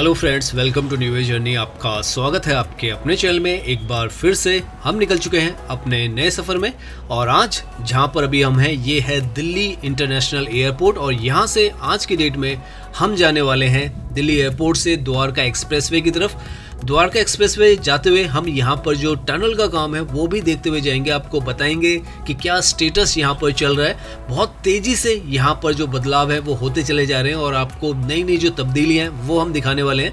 Hello friends, welcome to new journey. आपका स्वागत है आपके अपने चैनल में। एक बार फिर से हम निकल चुके हैं अपने नए सफ़र में और आज जहां पर अभी हम हैं ये है दिल्ली इंटरनेशनल एयरपोर्ट और यहां से आज की डेट में हम जाने वाले हैं दिल्ली एयरपोर्ट से द्वारका एक्सप्रेसवे की तरफ। द्वारका एक्सप्रेसवे जाते हुए हम यहाँ पर जो टनल का काम है वो भी देखते हुए जाएंगे। आपको बताएंगे कि क्या स्टेटस यहाँ पर चल रहा है। बहुत तेज़ी से यहाँ पर जो बदलाव है वो होते चले जा रहे हैं और आपको नई नई जो तब्दीलियाँ हैं वो हम दिखाने वाले हैं।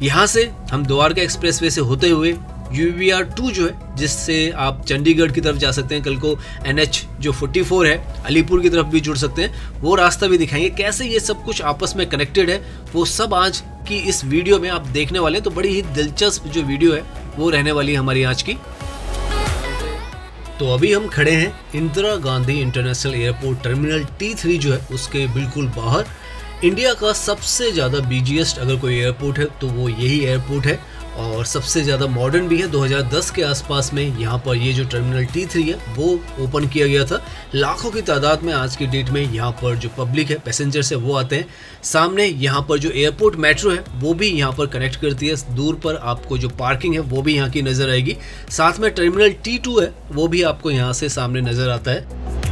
यहाँ से हम द्वारका एक्सप्रेसवे से होते हुए UVR2 जो है जिससे आप चंडीगढ़ की तरफ जा सकते हैं, कल को NH जो 44 है अलीपुर की तरफ भी जुड़ सकते हैं, वो रास्ता भी दिखाएंगे। कैसे ये सब कुछ आपस में कनेक्टेड है वो सब आज की इस वीडियो में आप देखने वाले हैं। तो बड़ी ही दिलचस्प जो वीडियो है वो रहने वाली है हमारी आज की। तो अभी हम खड़े हैं Indira Gandhi international airport terminal T3 जो है उसके बिल्कुल बाहर। इंडिया का सबसे ज़्यादा बिजीएस्ट अगर कोई एयरपोर्ट है तो वो यही एयरपोर्ट है और सबसे ज़्यादा मॉडर्न भी है। 2010 के आसपास में यहाँ पर ये जो टर्मिनल T3 है वो ओपन किया गया था। लाखों की तादाद में आज की डेट में यहाँ पर जो पब्लिक है, पैसेंजर्स है, वो आते हैं। सामने यहाँ पर जो एयरपोर्ट मेट्रो है वो भी यहाँ पर कनेक्ट करती है। दूर पर आपको जो पार्किंग है वो भी यहाँ की नज़र आएगी। साथ में टर्मिनल T2 है वो भी आपको यहाँ से सामने नज़र आता है।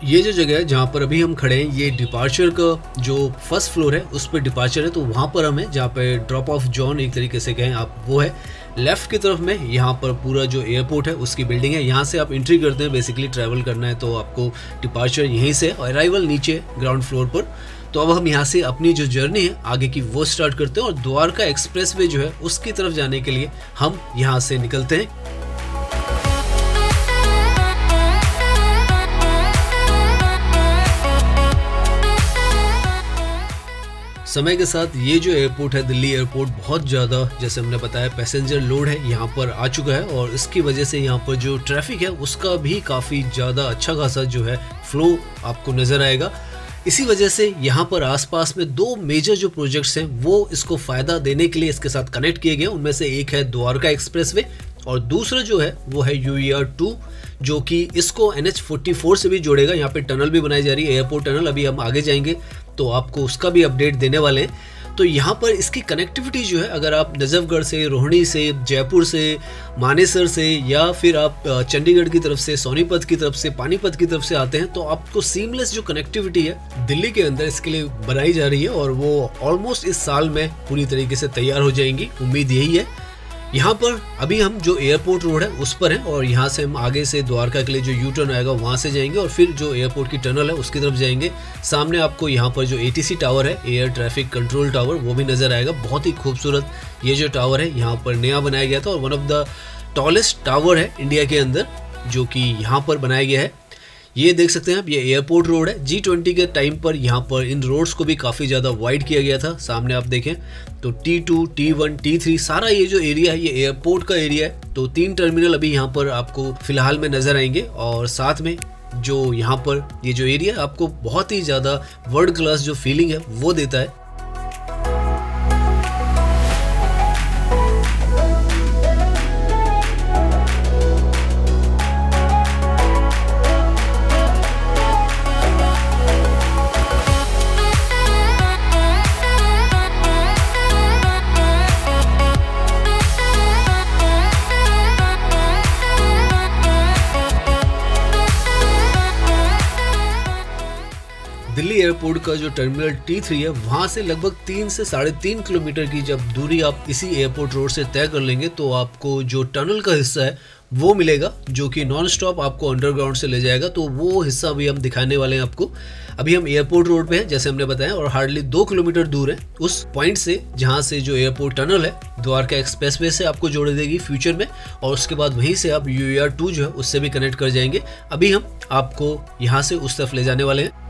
ये जो जगह है जहाँ पर अभी हम खड़े हैं ये डिपार्चर का जो फर्स्ट फ्लोर है उस पर डिपार्चर है, तो वहाँ पर हमें जहाँ पे ड्रॉप ऑफ जोन एक तरीके से कहें आप वो है। लेफ़्ट की तरफ में यहाँ पर पूरा जो एयरपोर्ट है उसकी बिल्डिंग है। यहाँ से आप एंट्री करते हैं, बेसिकली ट्रैवल करना है तो आपको डिपार्चर यहीं से और अराइवल नीचे ग्राउंड फ्लोर पर। तो अब हम यहाँ से अपनी जो जर्नी है आगे की वो स्टार्ट करते हैं और द्वारका एक्सप्रेसवे जो है उसकी तरफ जाने के लिए हम यहाँ से निकलते हैं। समय के साथ ये जो एयरपोर्ट है दिल्ली एयरपोर्ट बहुत ज़्यादा, जैसे हमने बताया, पैसेंजर लोड है यहाँ पर आ चुका है और इसकी वजह से यहाँ पर जो ट्रैफिक है उसका भी काफ़ी ज़्यादा अच्छा खासा जो है फ्लो आपको नज़र आएगा। इसी वजह से यहाँ पर आसपास में दो मेजर जो प्रोजेक्ट्स हैं वो इसको फ़ायदा देने के लिए इसके साथ कनेक्ट किए गए। उनमें से एक है द्वारका एक्सप्रेसवे और दूसरा जो है वो है UVR2 जो कि इसको NH 44 से भी जोड़ेगा। यहाँ पे टनल भी बनाई जा रही है, एयरपोर्ट टनल। अभी हम आगे जाएंगे तो आपको उसका भी अपडेट देने वाले हैं। तो यहाँ पर इसकी कनेक्टिविटी जो है, अगर आप नजफगढ़ से, रोहिणी से, जयपुर से, मानेसर से या फिर आप चंडीगढ़ की तरफ से, सोनीपत की तरफ से, पानीपत की तरफ से आते हैं तो आपको सीमलेस जो कनेक्टिविटी है दिल्ली के अंदर इसके लिए बनाई जा रही है और वो ऑलमोस्ट इस साल में पूरी तरीके से तैयार हो जाएंगी, उम्मीद यही है। यहाँ पर अभी हम जो एयरपोर्ट रोड है उस पर हैं और यहाँ से हम आगे से द्वारका के लिए जो यू टर्न आएगा वहाँ से जाएंगे और फिर जो एयरपोर्ट की टनल है उसकी तरफ जाएंगे। सामने आपको यहाँ पर जो ATC टावर है, एयर ट्रैफिक कंट्रोल टावर, वो भी नज़र आएगा। बहुत ही खूबसूरत ये जो टावर है यहाँ पर नया बनाया गया था और one of the tallest tower है इंडिया के अंदर जो कि यहाँ पर बनाया गया है। ये देख सकते हैं आप, ये एयरपोर्ट रोड है। G20 के टाइम पर यहाँ पर इन रोड्स को भी काफ़ी ज़्यादा वाइड किया गया था। सामने आप देखें तो T2, T1, T3 सारा ये जो एरिया है ये एयरपोर्ट का एरिया है। तो 3 टर्मिनल अभी यहाँ पर आपको फिलहाल में नज़र आएंगे और साथ में जो यहाँ पर ये जो एरिया आपको बहुत ही ज़्यादा वर्ल्ड क्लास जो फीलिंग है वो देता है। दिल्ली एयरपोर्ट का जो टर्मिनल T3 है वहाँ से लगभग 3 से 3.5 किलोमीटर की जब दूरी आप इसी एयरपोर्ट रोड से तय कर लेंगे तो आपको जो टनल का हिस्सा है वो मिलेगा जो कि नॉन स्टॉप आपको अंडरग्राउंड से ले जाएगा। तो वो हिस्सा भी हम दिखाने वाले हैं आपको। अभी हम एयरपोर्ट रोड पे हैं जैसे हमने बताया और हार्डली 2 किलोमीटर दूर है उस पॉइंट से जहाँ से जो एयरपोर्ट टनल है द्वारका एक्सप्रेसवे से आपको जोड़ देगी फ्यूचर में और उसके बाद वहीं से आप UVR2 जो है उससे भी कनेक्ट कर जाएंगे। अभी हम आपको यहाँ से उस तरफ ले जाने वाले हैं।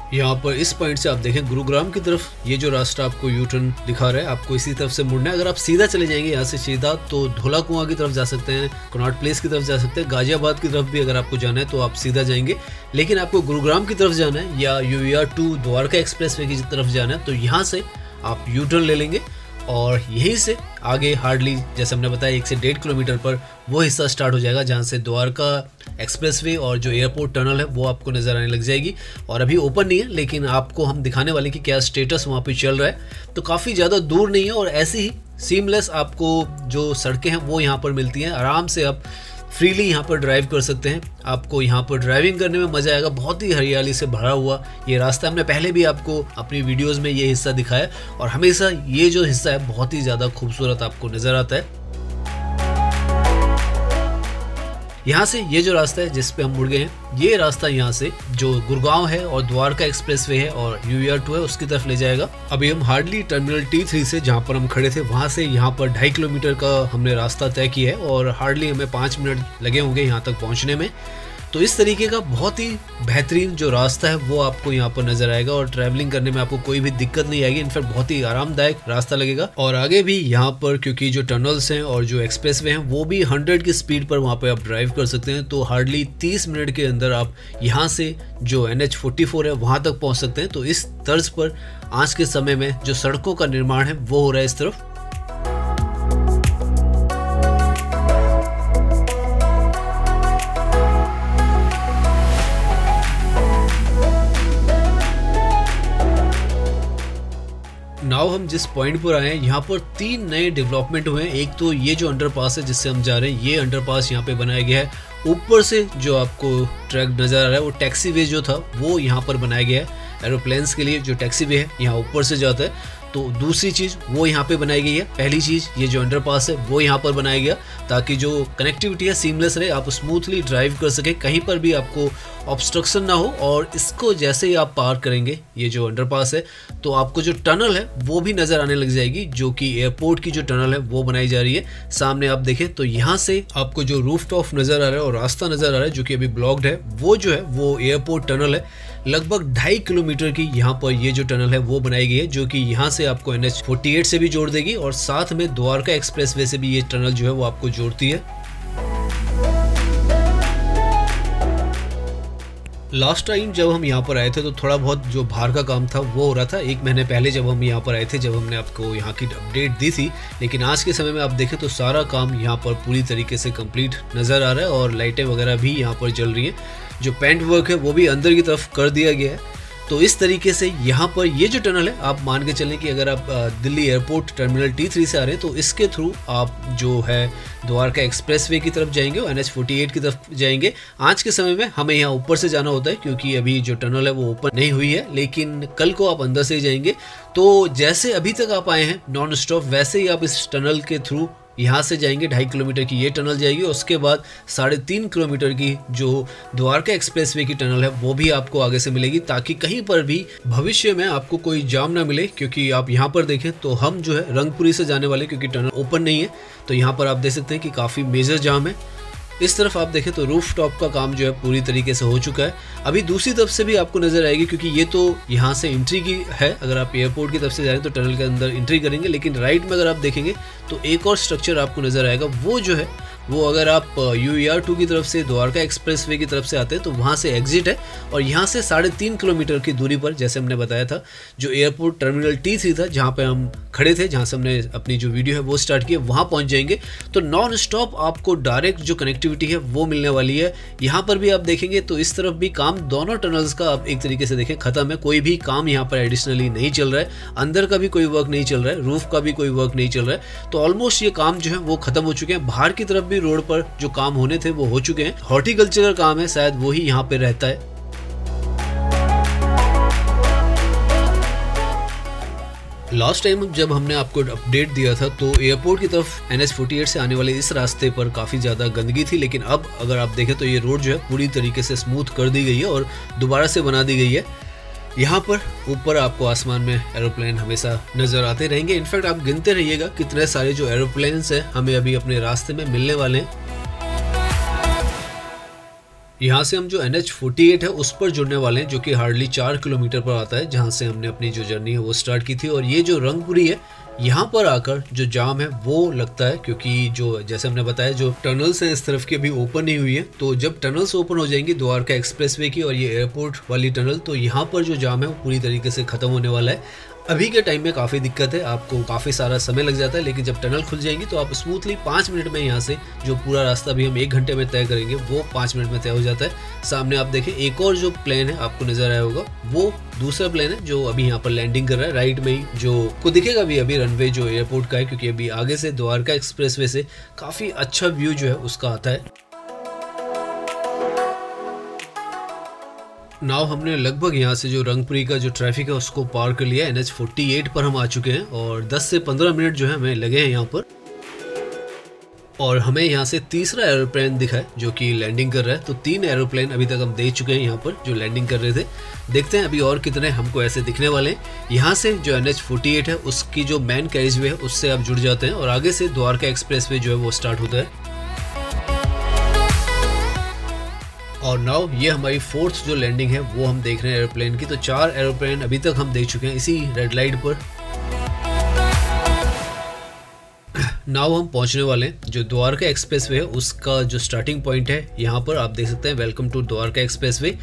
यहाँ पर इस पॉइंट से आप देखें गुरुग्राम की तरफ ये जो रास्ता आपको यू टर्न दिखा रहा है आपको इसी तरफ से मुड़ना है। अगर आप सीधा चले जाएंगे यहाँ से सीधा तो धोला कुआं की तरफ जा सकते हैं, कनॉट प्लेस की तरफ जा सकते हैं, गाजियाबाद की तरफ भी अगर आपको जाना है तो आप सीधा जाएंगे। लेकिन आपको गुरुग्राम की तरफ जाना है या UVR2 द्वारका एक्सप्रेसवे की तरफ जाना है तो यहाँ से आप यू टर्न ले लेंगे और यहीं से आगे हार्डली जैसे हमने बताया 1 से 1.5 किलोमीटर पर वो हिस्सा स्टार्ट हो जाएगा जहाँ से द्वारका एक्सप्रेसवे और जो एयरपोर्ट टनल है वो आपको नज़र आने लग जाएगी। और अभी ओपन नहीं है, लेकिन आपको हम दिखाने वाले कि क्या स्टेटस वहाँ पे चल रहा है। तो काफ़ी ज़्यादा दूर नहीं है और ऐसे ही सीमलेस आपको जो सड़कें हैं वो यहाँ पर मिलती हैं। आराम से आप फ्रीली यहाँ पर ड्राइव कर सकते हैं। आपको यहाँ पर ड्राइविंग करने में मज़ा आएगा। बहुत ही हरियाली से भरा हुआ ये रास्ता, हमने पहले भी आपको अपनी वीडियोस में ये हिस्सा दिखाया और हमेशा ये जो हिस्सा है बहुत ही ज़्यादा खूबसूरत आपको नज़र आता है। यहाँ से ये जो रास्ता है जिस पे हम मुड़ गए हैं, ये रास्ता यहाँ से जो गुड़गांव है और द्वारका एक्सप्रेसवे है और UER2 है उसकी तरफ ले जाएगा। अभी हम हार्डली टर्मिनल T3 से जहाँ पर हम खड़े थे वहाँ से यहाँ पर 2.5 किलोमीटर का हमने रास्ता तय किया है और हार्डली हमें 5 मिनट लगे होंगे यहाँ तक पहुँचने में। तो इस तरीके का बहुत ही बेहतरीन जो रास्ता है वो आपको यहाँ पर नजर आएगा और ट्रैवलिंग करने में आपको कोई भी दिक्कत नहीं आएगी। इनफैक्ट बहुत ही आरामदायक रास्ता लगेगा। और आगे भी यहाँ पर क्योंकि जो टनल्स हैं और जो एक्सप्रेसवे हैं वो भी 100 की स्पीड पर वहाँ पे आप ड्राइव कर सकते हैं। तो हार्डली 30 मिनट के अंदर आप यहाँ से जो NH44 है वहाँ तक पहुँच सकते हैं। तो इस तर्ज पर आज के समय में जो सड़कों का निर्माण है वो हो रहा है इस तरफ। नाउ हम जिस पॉइंट पर आए हैं यहाँ पर 3 नए डेवलपमेंट हुए हैं। एक तो ये जो अंडरपास है जिससे हम जा रहे हैं, ये अंडरपास यहाँ पे बनाया गया है। ऊपर से जो आपको ट्रैक नज़र आ रहा है वो टैक्सी वे जो था वो यहाँ पर बनाया गया है। एरोप्लेन्स के लिए जो टैक्सी वे है यहाँ ऊपर से जाता है। तो दूसरी चीज़ वो यहाँ पे बनाई गई है। पहली चीज़ ये जो अंडरपास है वो यहाँ पर बनाया गया ताकि जो कनेक्टिविटी है सीमलेस रहे, आप स्मूथली ड्राइव कर सके, कहीं पर भी आपको ऑब्स्ट्रक्शन ना हो। और इसको जैसे ही आप पार करेंगे ये जो अंडरपास है तो आपको जो टनल है वो भी नज़र आने लग जाएगी, जो कि एयरपोर्ट की जो टनल है वो बनाई जा रही है। सामने आप देखें तो यहाँ से आपको जो रूफ टॉप नज़र आ रहा है और रास्ता नज़र आ रहा है जो कि अभी ब्लॉक्ड है, वो जो है वो एयरपोर्ट टनल है। लगभग 2.5 किलोमीटर की यहाँ पर ये जो टनल है वो बनाई गई है, जो कि यहाँ से आपको NH48 से भी जोड़ देगी और साथ में द्वारका एक्सप्रेसवे से भी ये टनल जो है वो आपको जोड़ती है। लास्ट टाइम जब हम यहाँ पर आए थे तो थोड़ा बहुत जो बाहर का काम था वो हो रहा था 1 महीने पहले जब हम यहाँ पर आए थे, जब हमने आपको यहाँ की अपडेट दी थी। लेकिन आज के समय में आप देखें तो सारा काम यहाँ पर पूरी तरीके से कंप्लीट नज़र आ रहा है और लाइटें वगैरह भी यहाँ पर जल रही हैं। जो पेंट वर्क है वो भी अंदर की तरफ कर दिया गया है। तो इस तरीके से यहाँ पर ये जो टनल है आप मान के चलें कि अगर आप दिल्ली एयरपोर्ट टर्मिनल T3 से आ रहे हैं तो इसके थ्रू आप जो है द्वारका एक्सप्रेसवे की तरफ जाएंगे और NH48 की तरफ जाएंगे। आज के समय में हमें यहाँ ऊपर से जाना होता है क्योंकि अभी जो टनल है वो ओपन नहीं हुई है, लेकिन कल को आप अंदर से ही जाएंगे। तो जैसे अभी तक आप आए हैं नॉन स्टॉप, वैसे ही आप इस टनल के थ्रू यहाँ से जाएंगे। 2.5 किलोमीटर की ये टनल जाएगी और उसके बाद 3.5 किलोमीटर की जो द्वारका एक्सप्रेसवे की टनल है वो भी आपको आगे से मिलेगी, ताकि कहीं पर भी भविष्य में आपको कोई जाम ना मिले। क्योंकि आप यहाँ पर देखें तो हम जो है रंगपुरी से जाने वाले, क्योंकि टनल ओपन नहीं है तो यहाँ पर आप देख सकते हैं कि काफ़ी मेजर जाम है। इस तरफ आप देखें तो रूफ टॉप का काम जो है पूरी तरीके से हो चुका है। अभी दूसरी तरफ से भी आपको नज़र आएगी, क्योंकि ये तो यहाँ से एंट्री की है। अगर आप एयरपोर्ट की तरफ से जा रहे हैं तो टनल के अंदर एंट्री करेंगे, लेकिन राइट में अगर आप देखेंगे तो एक और स्ट्रक्चर आपको नज़र आएगा। वो जो है वो अगर आप UER2 की तरफ से द्वारका एक्सप्रेसवे की तरफ से आते हैं तो वहाँ से एग्जिट है और यहाँ से 3.5 किलोमीटर की दूरी पर, जैसे हमने बताया था, जो एयरपोर्ट टर्मिनल T3 था जहाँ पे हम खड़े थे, जहाँ से हमने अपनी जो वीडियो है वो स्टार्ट की, वहाँ पहुँच जाएंगे। तो नॉन स्टॉप आपको डायरेक्ट जो कनेक्टिविटी है वो मिलने वाली है। यहाँ पर भी आप देखेंगे तो इस तरफ भी काम दोनों टनल्स का आप एक तरीके से देखें खत्म है। कोई भी काम यहाँ पर एडिशनली नहीं चल रहा है, अंदर का भी कोई वर्क नहीं चल रहा है, रूफ का भी कोई वर्क नहीं चल रहा है। तो ऑलमोस्ट ये काम जो है वो खत्म हो चुके हैं। बाहर की तरफ रोड पर जो काम होने थे वो हो चुके हैं। हॉर्टिकल्चर का काम है, शायद वही यहाँ पे रहता है। लास्ट टाइम जब हमने आपको अपडेट दिया था तो एयरपोर्ट की तरफ NH48 से आने वाले इस रास्ते पर काफ़ी ज़्यादा गंदगी थी, लेकिन अब अगर आप देखें तो ये रोड जो है पूरी तरीके से स्मूथ कर दी गई है और दोबारा से बना दी गई है। यहाँ पर ऊपर आपको आसमान में एरोप्लेन हमेशा नज़र आते रहेंगे। इनफैक्ट आप गिनते रहिएगा कितने सारे जो एरोप्लेन्स हैं हमें अभी अपने रास्ते में मिलने वाले हैं। यहाँ से हम जो NH48 है उस पर जुड़ने वाले हैं, जो कि हार्डली 4 किलोमीटर पर आता है, जहाँ से हमने अपनी जो जर्नी है वो स्टार्ट की थी। और ये जो रंगपुरी है यहाँ पर आकर जो जाम है वो लगता है, क्योंकि जो जैसे हमने बताया जो टनल्स हैं इस तरफ की अभी ओपन नहीं हुई है। तो जब टनल्स ओपन हो जाएंगी द्वारका एक्सप्रेसवे की और ये एयरपोर्ट वाली टनल, तो यहाँ पर जो जाम है वो पूरी तरीके से ख़त्म होने वाला है। अभी के टाइम में काफ़ी दिक्कत है, आपको काफ़ी सारा समय लग जाता है, लेकिन जब टनल खुल जाएंगी तो आप स्मूथली 5 मिनट में यहाँ से जो पूरा रास्ता भी हम 1 घंटे में तय करेंगे वो 5 मिनट में तय हो जाता है। सामने आप देखें एक और जो प्लेन है आपको नजर आया होगा, वो दूसरा प्लेन है जो अभी यहाँ पर लैंडिंग कर रहा है राइट में ही, जो को दिखेगा भी अभी रनवे जो एयरपोर्ट का है, क्योंकि अभी आगे से द्वारका एक्सप्रेसवे से काफ़ी अच्छा व्यू जो है उसका आता है। नाउ हमने लगभग यहाँ से जो रंगपुरी का जो ट्रैफिक है उसको पार कर लिया। NH 48 पर हम आ चुके हैं और 10 से 15 मिनट जो है हमें लगे हैं यहाँ पर। और हमें यहाँ से तीसरा एरोप्लेन दिखा है जो कि लैंडिंग कर रहा है। तो 3 एरोप्लेन अभी तक हम देख चुके हैं यहाँ पर जो लैंडिंग कर रहे थे। देखते हैं अभी और कितने हमको ऐसे दिखने वाले हैं। यहाँ से जो NH 48 है उसकी जो मेन कैरिजवे है उससे आप जुड़ जाते हैं और आगे से द्वारका एक्सप्रेसवे जो है वो स्टार्ट होता है। और नाउ ये हमारी 4th जो लैंडिंग है वो हम देख रहे हैं एरोप्लेन की। तो 4 एरोप्लेन अभी तक हम देख चुके हैं इसी रेड लाइट पर। नाउ हम पहुंचने वाले हैं जो द्वारका एक्सप्रेसवे है उसका जो स्टार्टिंग पॉइंट है। यहाँ पर आप देख सकते हैं वेलकम टू द्वारका एक्सप्रेसवे।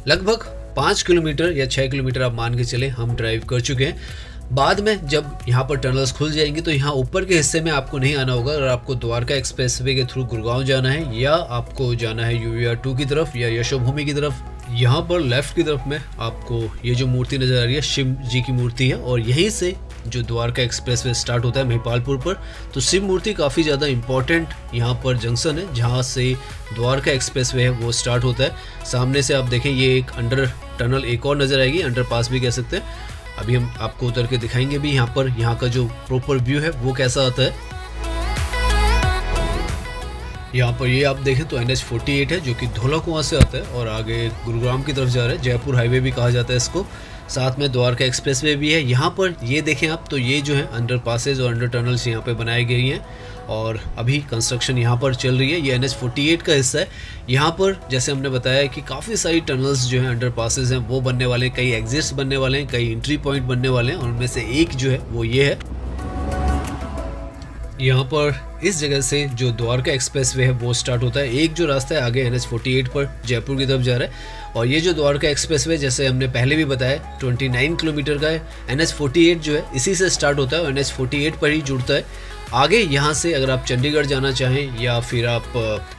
लगभग 5 किलोमीटर या 6 किलोमीटर आप मान के चले हम ड्राइव कर चुके हैं। बाद में जब यहाँ पर टनल्स खुल जाएंगी तो यहाँ ऊपर के हिस्से में आपको नहीं आना होगा। अगर आपको द्वारका एक्सप्रेसवे के थ्रू गुड़गांव जाना है या आपको जाना है UVR 2 की तरफ या यशोभूमि की तरफ, यहाँ पर लेफ्ट की तरफ में आपको ये जो मूर्ति नजर आ रही है शिव जी की मूर्ति है और यहीं से जो द्वारका एक्सप्रेसवे स्टार्ट होता है महिपालपुर पर। तो शिव मूर्ति काफ़ी ज़्यादा इंपॉर्टेंट यहाँ पर जंक्शन है जहाँ से द्वारका एक्सप्रेसवे है वो स्टार्ट होता है। सामने से आप देखें ये एक अंडर टनल एक और नज़र आएगी, अंडरपास भी कह सकते हैं। अभी हम आपको उतर के दिखाएंगे भी यहाँ पर यहाँ का जो प्रॉपर व्यू है वो कैसा आता है। यहाँ पर ये आप देखें तो NH 48 है जो कि धौलाकुआं से आता है और आगे गुरुग्राम की तरफ जा रहा है। जयपुर हाईवे भी कहा जाता है इसको। साथ में द्वारका एक्सप्रेसवे भी है। यहाँ पर ये देखें आप तो ये जो है अंडर पासेज और अंडर टनल्स यहाँ पे बनाई गई हैं और अभी कंस्ट्रक्शन यहाँ पर चल रही है। ये NH 48 का हिस्सा है। यहाँ पर जैसे हमने बताया कि काफ़ी सारी टनल्स जो हैं अंडर पासेज हैं वो बनने वाले हैं, कई एग्जिट्स बनने वाले हैं, कई एंट्री पॉइंट बनने वाले हैं और उनमें से एक जो है वो ये है। यहाँ पर इस जगह से जो द्वारका एक्सप्रेसवे है वो स्टार्ट होता है। एक जो रास्ता है आगे NH 48 पर जयपुर की तरफ जा रहा है और ये जो द्वारका एक्सप्रेसवे जैसे हमने पहले भी बताया 29 किलोमीटर का है। NH 48 जो है इसी से स्टार्ट होता है और NH 48 पर ही जुड़ता है। आगे यहाँ से अगर आप चंडीगढ़ जाना चाहें या फिर आप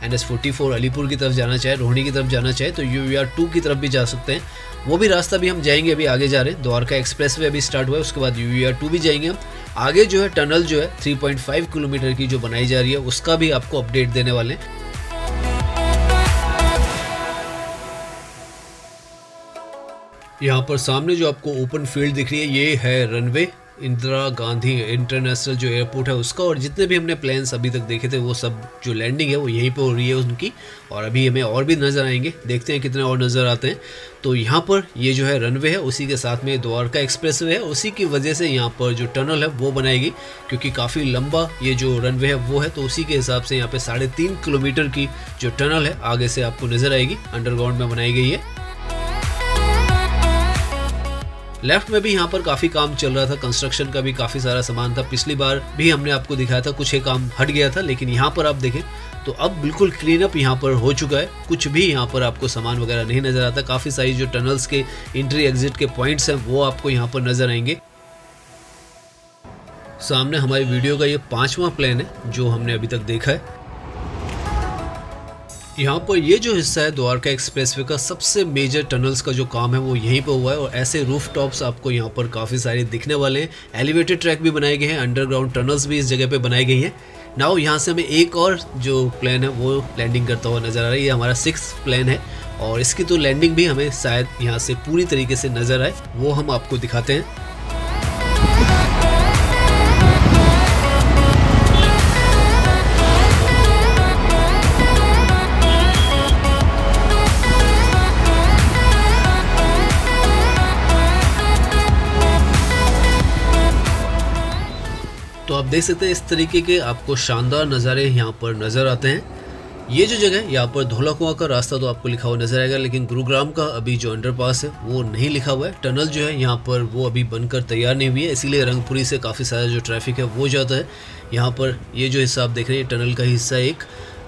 NH 44 अलीपुर की तरफ जाना चाहें, रोहिणी की तरफ जाना चाहें तो UVR 2 की तरफ भी जा सकते हैं। वो भी रास्ता भी हम जाएंगे, अभी आगे जा रहे हैं। द्वारका एक्सप्रेसवे अभी स्टार्ट हुआ है, उसके बाद UVR 2 भी जाएंगे हम। आगे जो है टनल जो है 3.5 किलोमीटर की जो बनाई जा रही है उसका भी आपको अपडेट देने वाले हैं। यहाँ पर सामने जो आपको ओपन फील्ड दिख रही है ये है रनवे इंदिरा गांधी इंटरनेशनल जो एयरपोर्ट है उसका। और जितने भी हमने प्लेन्स अभी तक देखे थे वो सब जो लैंडिंग है वो यहीं पे हो रही है उनकी। और अभी हमें और भी नज़र आएंगे, देखते हैं कितने और नज़र आते हैं। तो यहाँ पर ये जो है रनवे है, उसी के साथ में द्वारका एक्सप्रेसवे है। उसी की वजह से यहाँ पर जो टनल है वो बनाएगी, क्योंकि काफ़ी लंबा ये जो रनवे है वो है। तो उसी के हिसाब से यहाँ पे 3.5 किलोमीटर की जो टनल है आगे से आपको नज़र आएगी, अंडरग्राउंड में बनाई गई है। लेफ्ट में भी यहाँ पर काफ़ी काम चल रहा था, कंस्ट्रक्शन का भी काफ़ी सारा सामान था। पिछली बार भी हमने आपको दिखाया था, कुछ एक काम हट गया था, लेकिन यहाँ पर आप देखें तो अब बिल्कुल क्लीन अप यहाँ पर हो चुका है। कुछ भी यहाँ पर आपको सामान वगैरह नहीं नज़र आता। काफ़ी सारी जो टनल्स के एंट्री एग्जिट के पॉइंट्स हैं वो आपको यहाँ पर नज़र आएंगे। सामने हमारी वीडियो का ये 5वां प्लेन है जो हमने अभी तक देखा है। यहाँ पर ये जो हिस्सा है द्वारका एक्सप्रेसवे का, सबसे मेजर टनल्स का जो काम है वो यहीं पर हुआ है। और ऐसे रूफ टॉप्स आपको यहाँ पर काफ़ी सारे दिखने वाले हैं। एलिवेटेड ट्रैक भी बनाए गए हैं, अंडरग्राउंड टनल्स भी इस जगह पे बनाई गई हैं। नाउ यहाँ से हमें एक और जो प्लेन है वो लैंडिंग करता हुआ नज़र आ रहा है। ये हमारा 6th प्लेन है और इसकी तो लैंडिंग भी हमें शायद यहाँ से पूरी तरीके से नज़र आए, वो हम आपको दिखाते हैं। तो आप देख सकते हैं इस तरीके के आपको शानदार नज़ारे यहाँ पर नज़र आते हैं। ये जो जगह है यहाँ पर धौलाकुआं का रास्ता तो आपको लिखा हुआ नज़र आएगा, लेकिन गुरुग्राम का अभी जो अंडरपास है वो नहीं लिखा हुआ है। टनल जो है यहाँ पर वो अभी बनकर तैयार नहीं हुई है, इसीलिए रंगपुरी से काफ़ी सारा जो ट्रैफिक है वो जाता है। यहाँ पर ये जो हिस्सा आप देख रहे हैं टनल का हिस्सा एक।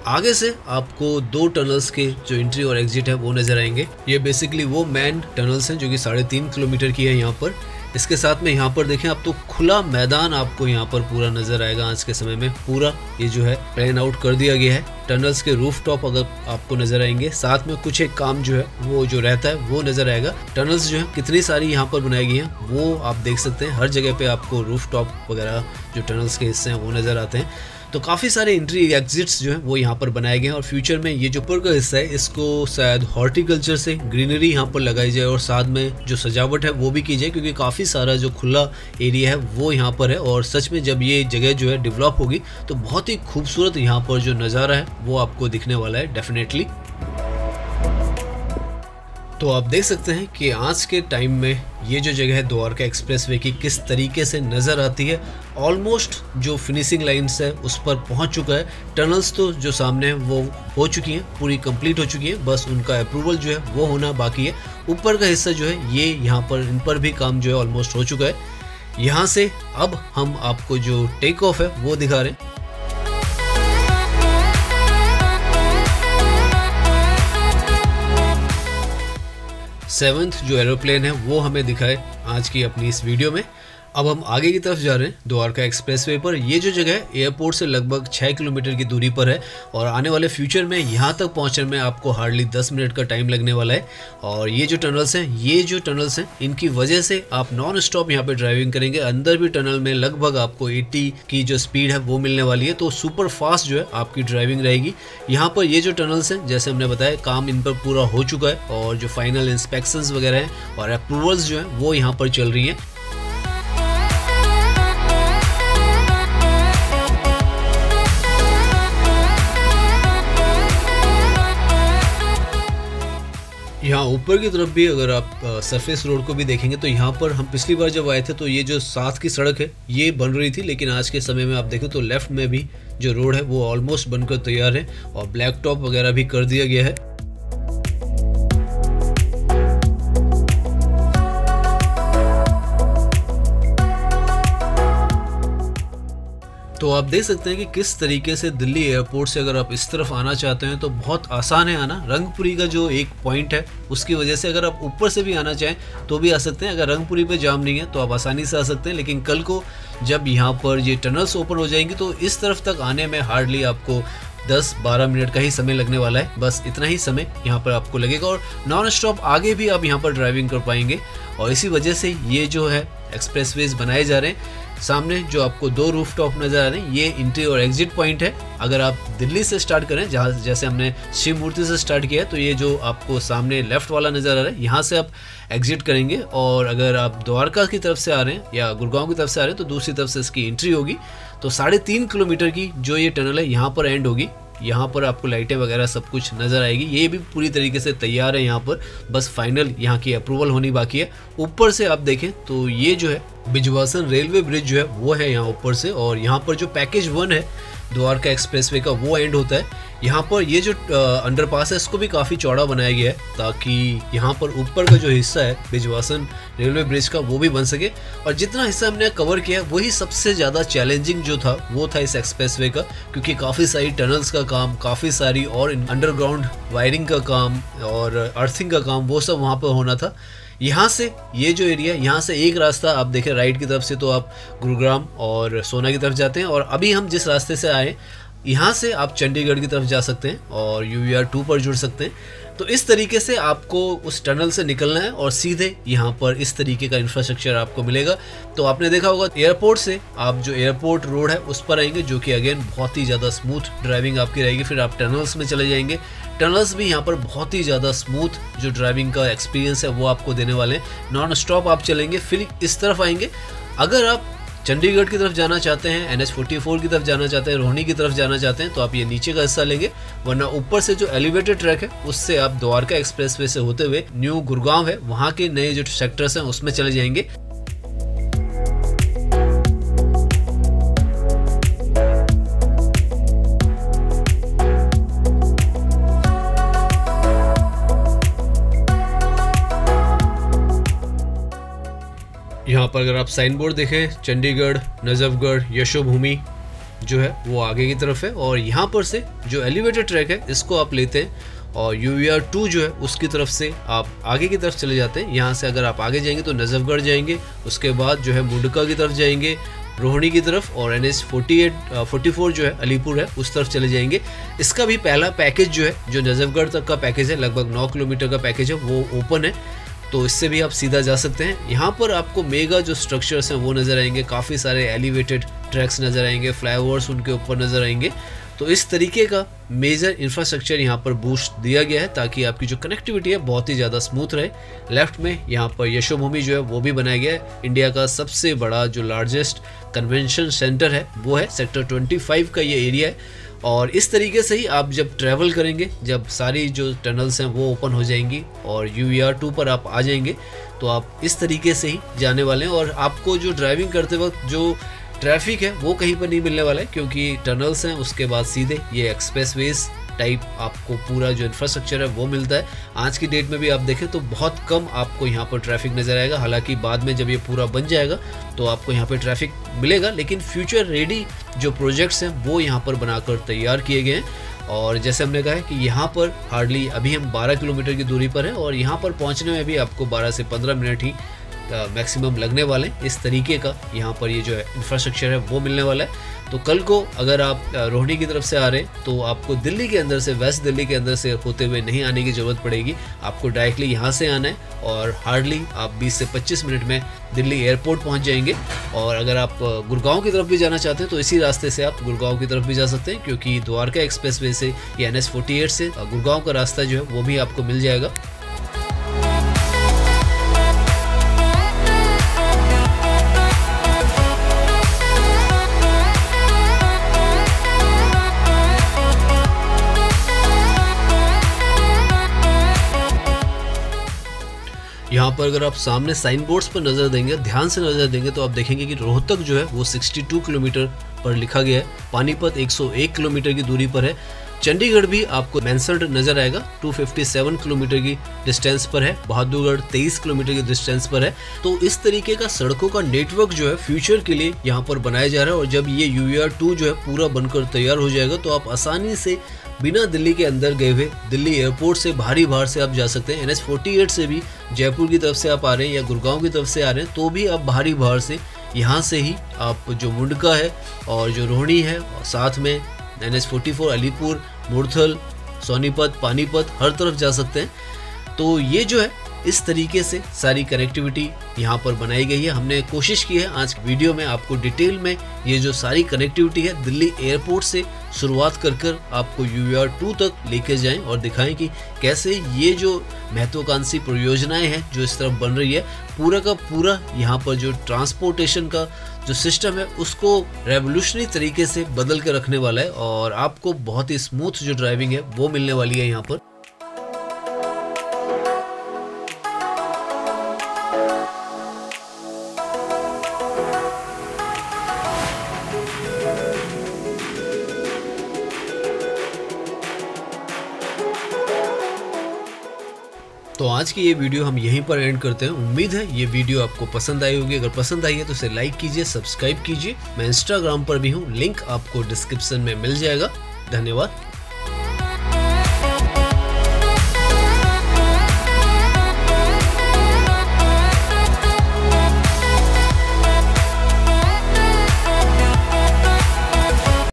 आगे से आपको 2 टनल्स के जो एंट्री और एग्जिट है वो नज़र आएंगे। ये बेसिकली वो मेन टनल्स हैं जो कि 3.5 किलोमीटर की है यहाँ पर। इसके साथ में यहाँ पर देखें आप तो खुला मैदान आपको यहाँ पर पूरा नजर आएगा। आज के समय में पूरा ये जो है प्लान आउट कर दिया गया है। टनल्स के रूफ टॉप अगर आपको नजर आएंगे, साथ में कुछ एक काम जो है वो जो रहता है वो नजर आएगा। टनल्स जो है कितनी सारी यहाँ पर बनाई गई हैं वो आप देख सकते हैं। हर जगह पे आपको रूफ टॉप वगैरह जो टनल्स के हिस्से हैं वो नजर आते हैं। तो काफ़ी सारे एंट्री एग्जिट्स जो हैं वो यहाँ पर बनाए गए हैं और फ्यूचर में ये जो ऊपर का हिस्सा है इसको शायद हॉर्टिकल्चर से ग्रीनरी यहाँ पर लगाई जाए और साथ में जो सजावट है वो भी की जाए, क्योंकि काफ़ी सारा जो खुला एरिया है वो यहाँ पर है। और सच में जब ये जगह जो है डेवलप होगी तो बहुत ही खूबसूरत यहाँ पर जो नज़ारा है वो आपको दिखने वाला है डेफिनेटली। तो आप देख सकते हैं कि आज के टाइम में ये जो जगह है द्वारका एक्सप्रेसवे की किस तरीके से नज़र आती है। ऑलमोस्ट जो फिनिशिंग लाइन्स है उस पर पहुंच चुका है। टनल्स तो जो सामने हैं वो हो चुकी हैं, पूरी कंप्लीट हो चुकी है, बस उनका अप्रूवल जो है वो होना बाकी है। ऊपर का हिस्सा जो है ये यहाँ पर इन पर भी काम जो है ऑलमोस्ट हो चुका है। यहाँ से अब हम आपको जो टेक ऑफ है वो दिखा रहे हैं। सेवंथ जो एरोप्लेन है वो हमें दिखाए आज की अपनी इस वीडियो में। अब हम आगे की तरफ जा रहे हैं द्वारका एक्सप्रेसवे पर। ये जो जगह है एयरपोर्ट से लगभग 6 किलोमीटर की दूरी पर है और आने वाले फ्यूचर में यहाँ तक पहुँचने में आपको हार्डली 10 मिनट का टाइम लगने वाला है। और ये जो टनल्स हैं इनकी वजह से आप नॉन स्टॉप यहाँ पे ड्राइविंग करेंगे। अंदर भी टनल में लगभग आपको 80 की जो स्पीड है वो मिलने वाली है, तो सुपर फास्ट जो है आपकी ड्राइविंग रहेगी। यहाँ पर ये जो टनल्स हैं जैसे हमने बताया काम इन पर पूरा हो चुका है और जो फाइनल इंस्पेक्शंस वगैरह हैं और अप्रूवल्स जो हैं वो यहाँ पर चल रही हैं। यहाँ ऊपर की तरफ भी अगर आप सरफेस रोड को भी देखेंगे तो यहाँ पर हम पिछली बार जब आए थे तो ये जो साथ की सड़क है ये बन रही थी, लेकिन आज के समय में आप देखें तो लेफ्ट में भी जो रोड है वो ऑलमोस्ट बनकर तैयार है और ब्लैक टॉप वगैरह भी कर दिया गया है। तो आप देख सकते हैं कि किस तरीके से दिल्ली एयरपोर्ट से अगर आप इस तरफ आना चाहते हैं तो बहुत आसान है आना। रंगपुरी का जो एक पॉइंट है उसकी वजह से अगर आप ऊपर से भी आना चाहें तो भी आ सकते हैं। अगर रंगपुरी पे जाम नहीं है तो आप आसानी से आ सकते हैं, लेकिन कल को जब यहाँ पर ये टनल्स ओपन हो जाएंगी तो इस तरफ तक आने में हार्डली आपको 10-12 मिनट का ही समय लगने वाला है। बस इतना ही समय यहाँ पर आपको लगेगा और नॉन स्टॉप आगे भी आप यहाँ पर ड्राइविंग कर पाएंगे। और इसी वजह से ये जो है एक्सप्रेसवेज बनाए जा रहे हैं। सामने जो आपको 2 रूफ टॉप नज़र आ रहे हैं ये एंट्री और एग्जिट पॉइंट है। अगर आप दिल्ली से स्टार्ट करें, जहाँ जैसे हमने शिव मूर्ति से स्टार्ट किया है, तो ये जो आपको सामने लेफ्ट वाला नज़र आ रहा है यहाँ से आप एग्जिट करेंगे। और अगर आप द्वारका की तरफ से आ रहे हैं या गुड़गांव की तरफ से आ रहे हैं तो दूसरी तरफ से इसकी एंट्री होगी। तो 3.5 किलोमीटर की जो ये टनल है यहाँ पर एंड होगी। यहाँ पर आपको लाइटें वगैरह सब कुछ नज़र आएगी। ये भी पूरी तरीके से तैयार है यहाँ पर, बस फाइनल यहाँ की अप्रूवल होनी बाकी है। ऊपर से आप देखें तो ये जो है बिजवासन रेलवे ब्रिज जो है वो है यहाँ ऊपर से, और यहाँ पर जो पैकेज 1 है द्वारका एक्सप्रेसवे का वो एंड होता है। यहाँ पर ये जो अंडरपास है इसको भी काफ़ी चौड़ा बनाया गया है ताकि यहाँ पर ऊपर का जो हिस्सा है बिजवासन रेलवे ब्रिज का वो भी बन सके। और जितना हिस्सा हमने कवर किया वही सबसे ज़्यादा चैलेंजिंग जो था वो था इस एक्सप्रेसवे का, क्योंकि काफ़ी सारी टनल्स का काम, काफ़ी सारी और अंडरग्राउंड वायरिंग का काम और अर्थिंग का काम वो सब वहाँ पर होना था। यहाँ से ये जो एरिया, यहाँ से एक रास्ता आप देखें राइट की तरफ से तो आप गुरुग्राम और सोना की तरफ जाते हैं, और अभी हम जिस रास्ते से आए यहाँ से आप चंडीगढ़ की तरफ जा सकते हैं और UVR 2 पर जुड़ सकते हैं। तो इस तरीके से आपको उस टनल से निकलना है और सीधे यहाँ पर इस तरीके का इंफ्रास्ट्रक्चर आपको मिलेगा। तो आपने देखा होगा एयरपोर्ट से आप जो एयरपोर्ट रोड है उस पर आएंगे, जो कि अगेन बहुत ही ज़्यादा स्मूथ ड्राइविंग आपकी रहेगी। फिर आप टनल्स में चले जाएंगे, टनल्स भी यहाँ पर बहुत ही ज़्यादा स्मूथ जो ड्राइविंग का एक्सपीरियंस है वो आपको देने वाले हैं। नॉन स्टॉप आप चलेंगे, फिर इस तरफ आएंगे। अगर आप चंडीगढ़ की तरफ जाना चाहते हैं, NH44 की तरफ जाना चाहते हैं, रोहिणी की तरफ जाना चाहते हैं तो आप ये नीचे का हिस्सा लेंगे, वरना ऊपर से जो एलिवेटेड ट्रैक है उससे आप द्वारका एक्सप्रेसवे से होते हुए न्यू गुड़गांव है वहाँ के नए जो सेक्टर्स हैं उसमें चले जाएंगे। यहाँ पर अगर आप साइन बोर्ड देखें चंडीगढ़, नजफगढ़, यशोभूमि जो है वो आगे की तरफ है, और यहाँ पर से जो एलिवेटेड ट्रैक है इसको आप लेते हैं और UVR2 जो है उसकी तरफ से आप आगे की तरफ चले जाते हैं। यहाँ से अगर आप आगे जाएंगे तो नजफगढ़ जाएंगे, उसके बाद जो है मुंडका की तरफ जाएंगे, रोहिणी की तरफ, और NH 44 जो है अलीपुर है उस तरफ चले जाएंगे। इसका भी पहला पैकेज जो है, जो नजफगढ़ तक का पैकेज है, लगभग 9 किलोमीटर का पैकेज है, वो ओपन है, तो इससे भी आप सीधा जा सकते हैं। यहाँ पर आपको मेगा जो स्ट्रक्चर्स हैं वो नज़र आएंगे, काफ़ी सारे एलिवेटेड ट्रैक्स नज़र आएंगे, फ्लाईओवर्स उनके ऊपर नज़र आएंगे। तो इस तरीके का मेजर इंफ्रास्ट्रक्चर यहाँ पर बूस्ट दिया गया है ताकि आपकी जो कनेक्टिविटी है बहुत ही ज़्यादा स्मूथ रहे। लेफ्ट में यहाँ पर यशोभूमि जो है वो भी बनाया गया है। इंडिया का सबसे बड़ा जो लार्जेस्ट कन्वेंशन सेंटर है वो है सेक्टर 25 का ये एरिया है। और इस तरीके से ही आप जब ट्रैवल करेंगे, जब सारी जो टनल्स हैं वो ओपन हो जाएंगी और UVR2 पर आप आ जाएंगे, तो आप इस तरीके से ही जाने वाले हैं। और आपको जो ड्राइविंग करते वक्त जो ट्रैफिक है वो कहीं पर नहीं मिलने वाला है, क्योंकि टनल्स हैं, उसके बाद सीधे ये एक्सप्रेसवेज टाइप आपको पूरा जो इंफ्रास्ट्रक्चर है वो मिलता है। आज की डेट में भी आप देखें तो बहुत कम आपको यहाँ पर ट्रैफिक नज़र आएगा। हालांकि बाद में जब ये पूरा बन जाएगा तो आपको यहाँ पे ट्रैफिक मिलेगा, लेकिन फ्यूचर रेडी जो प्रोजेक्ट्स हैं वो यहाँ पर बनाकर तैयार किए गए हैं। और जैसे हमने कहा है कि यहाँ पर हार्डली अभी हम 12 किलोमीटर की दूरी पर हैं और यहाँ पर पहुँचने में भी आपको 12 से 15 मिनट ही मैक्सिमम लगने वाले। इस तरीके का यहाँ पर ये जो है इंफ्रास्ट्रक्चर है वो मिलने वाला है। तो कल को अगर आप रोहिणी की तरफ से आ रहे हैं तो आपको दिल्ली के अंदर से, वेस्ट दिल्ली के अंदर से होते हुए नहीं आने की ज़रूरत पड़ेगी, आपको डायरेक्टली यहाँ से आना है और हार्डली आप 20 से 25 मिनट में दिल्ली एयरपोर्ट पहुँच जाएंगे। और अगर आप गुड़गांव की तरफ भी जाना चाहते हैं तो इसी रास्ते से आप गुड़गांव की तरफ भी जा सकते हैं, क्योंकि द्वारका एक्सप्रेसवे से या NH 48 से गुड़गांव का रास्ता जो है वो भी आपको मिल जाएगा। यहाँ पर अगर आप सामने साइन बोर्ड्स पर नज़र देंगे, ध्यान से नज़र देंगे, तो आप देखेंगे कि रोहतक जो है वो 62 किलोमीटर पर लिखा गया है, पानीपत 101 किलोमीटर की दूरी पर है, चंडीगढ़ भी आपको मेंशन्ड नज़र आएगा 257 किलोमीटर की डिस्टेंस पर है, बहादुरगढ़ 23 किलोमीटर की डिस्टेंस पर है। तो इस तरीके का सड़कों का नेटवर्क जो है फ्यूचर के लिए यहाँ पर बनाया जा रहा है। और जब ये UVR2 जो है पूरा बनकर तैयार हो जाएगा तो आप आसानी से बिना दिल्ली के अंदर गए हुए दिल्ली एयरपोर्ट से बाहरी बाहर से आप जा सकते हैं। NH 48 से भी जयपुर की तरफ से आप आ रहे हैं या गुड़गांव की तरफ से आ रहे हैं तो भी आप बाहरी बाहर से यहाँ से ही आप जो मुंडका है और जो रोहिणी है, और साथ में NH 44 अलीपुर, मुरथल, सोनीपत, पानीपत हर तरफ जा सकते हैं। तो ये जो है इस तरीके से सारी कनेक्टिविटी यहाँ पर बनाई गई है। हमने कोशिश की है आज वीडियो में आपको डिटेल में ये जो सारी कनेक्टिविटी है दिल्ली एयरपोर्ट से शुरुआत कर आपको UVR2 तक लेके जाएं और दिखाएं कि कैसे ये जो महत्वाकांक्षी परियोजनाएं हैं जो इस तरफ बन रही है, पूरा का पूरा यहाँ पर जो ट्रांसपोर्टेशन का जो सिस्टम है उसको रेवोल्यूशनरी तरीके से बदल के रखने वाला है और आपको बहुत ही स्मूथ जो ड्राइविंग है वो मिलने वाली है यहाँ पर। तो आज की ये वीडियो हम यहीं पर एंड करते हैं। उम्मीद है ये वीडियो आपको पसंद आई होगी। अगर पसंद आई है तो इसे लाइक कीजिए, सब्सक्राइब कीजिए। मैं इंस्टाग्राम पर भी हूँ, लिंक आपको डिस्क्रिप्शन में मिल जाएगा। धन्यवाद।